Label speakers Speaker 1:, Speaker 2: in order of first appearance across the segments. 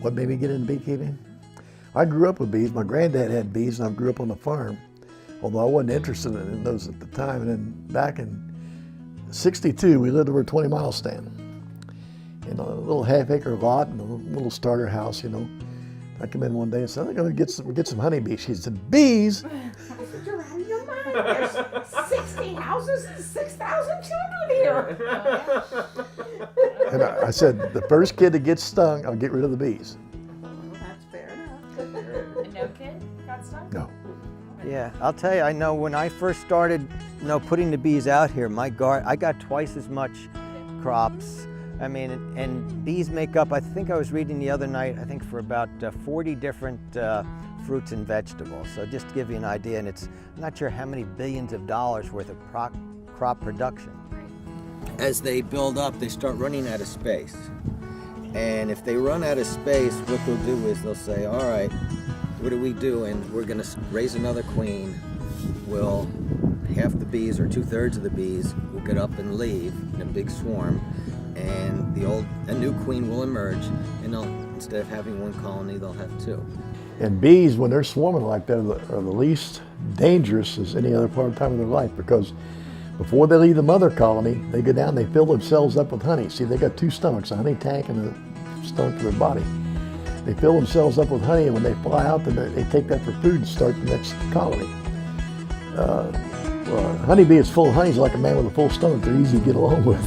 Speaker 1: What made me get into beekeeping? I grew up with bees. My granddad had bees, and I grew up on a farm, although I wasn't interested in those at the time. And then back in '62, we lived over a 20-mile stand in a little half-acre lot and a little starter house, you know. I come in one day and said, I'm going to get some honeybees. She said, bees?
Speaker 2: I said, you're out of your mind. There's 60 houses and 6,000 children here.
Speaker 1: And I said, the first kid that gets stung, I'll get rid of the bees.
Speaker 2: Well, that's fair enough.
Speaker 3: And no kid got stuck?
Speaker 1: No.
Speaker 4: Yeah, I'll tell you, I know when I first started, putting the bees out here, my garden, I got twice as much crops. I mean, and bees make up, I think I was reading the other night, I think for about 40 different fruits and vegetables. So just to give you an idea, and I'm not sure how many billions of dollars worth of crop production. As they build up, they start running out of space. And if they run out of space, what they'll do is they'll say, all right, what do we do? And we're gonna raise another queen. Will half the bees or 2/3 of the bees will get up and leave in a big swarm, and a new queen will emerge, and instead of having one colony, they'll have two.
Speaker 1: And bees, when they're swarming like that, are the least dangerous as any other part of time of their life, because before they leave the mother colony, they go down, they fill themselves up with honey. See, they got two stomachs, a honey tank and a stomach for their body. They fill themselves up with honey, and when they fly out, then they take that for food and start the next colony. Honeybee is full of honey, is like a man with a full stomach. They're easy to get along with.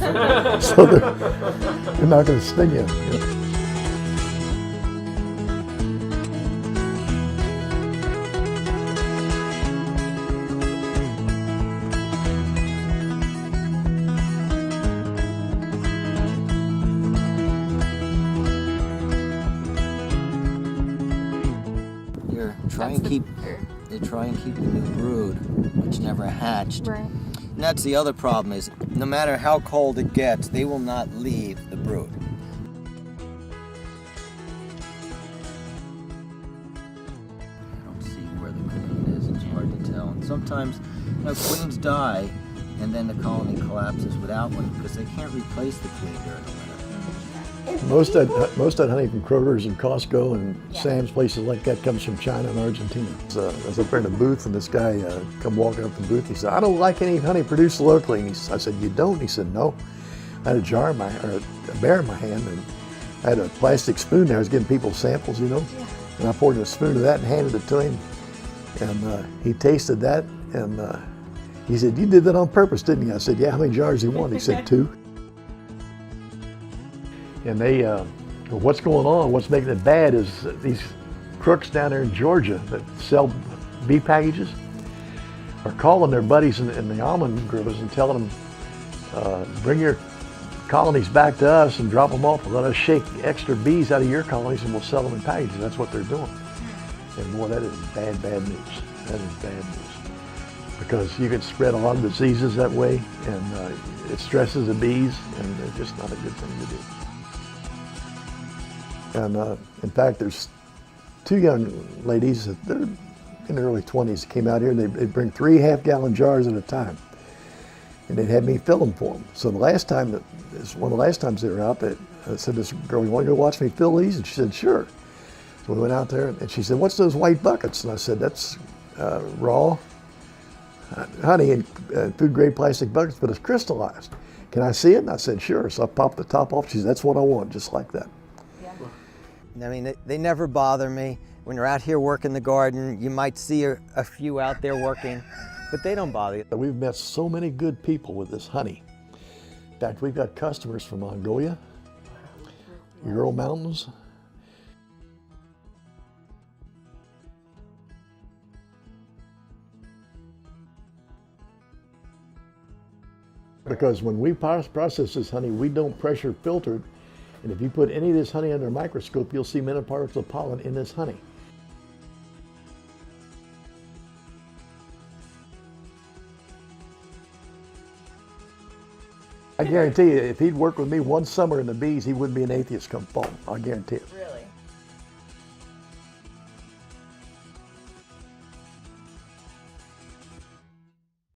Speaker 1: So they're not going to sting you.
Speaker 4: They try and keep the new brood, which never hatched.
Speaker 3: Right.
Speaker 4: And that's the other problem is, no matter how cold it gets, they will not leave the brood. I don't see where the queen is, it's hard to tell. And sometimes, queens die, and then the colony collapses without one because they can't replace the queen during the winter.
Speaker 1: Most of that honey from Kroger's and Costco and Sam's, places like that, comes from China and Argentina. So I was up there in a booth, and this guy come walking up the booth. He said, I don't like any honey produced locally. And I said, you don't? He said, no. I had a bear in my hand, and I had a plastic spoon there. I was giving people samples, you know. Yeah. And I poured a spoon of that and handed it to him. And he tasted that, and he said, you did that on purpose, didn't you? I said, yeah, how many jars do you want? He said, 2. And what's going on, what's making it bad is these crooks down there in Georgia that sell bee packages are calling their buddies in the almond groves and telling them, bring your colonies back to us and drop them off and let us shake extra bees out of your colonies and we'll sell them in packages. That's what they're doing. And boy, that is bad news. That is bad news. Because you can spread a lot of diseases that way, and it stresses the bees, and it's just not a good thing to do. And in fact, there's 2 young ladies that they're in their early 20s that came out here, and they'd bring 3 half-gallon jars at a time, and they'd have me fill them for them. So one of the last times they were out, I said, this girl, you want to go watch me fill these? And she said, sure. So we went out there, and she said, what's those white buckets? And I said, that's raw honey in food-grade plastic buckets, but it's crystallized. Can I see it? And I said, sure. So I popped the top off. She said, that's what I want, just like that.
Speaker 4: I mean, they never bother me. When you're out here working the garden, you might see a few out there working, but they don't bother you.
Speaker 1: We've met so many good people with this honey. In fact, we've got customers from Mongolia, Ural Mountains. Because when we process this honey, we don't pressure filter it. And if you put any of this honey under a microscope, you'll see metaparticles of pollen in this honey. I guarantee you, if he'd worked with me one summer in the bees, he wouldn't be an atheist come fall. I guarantee it. Really?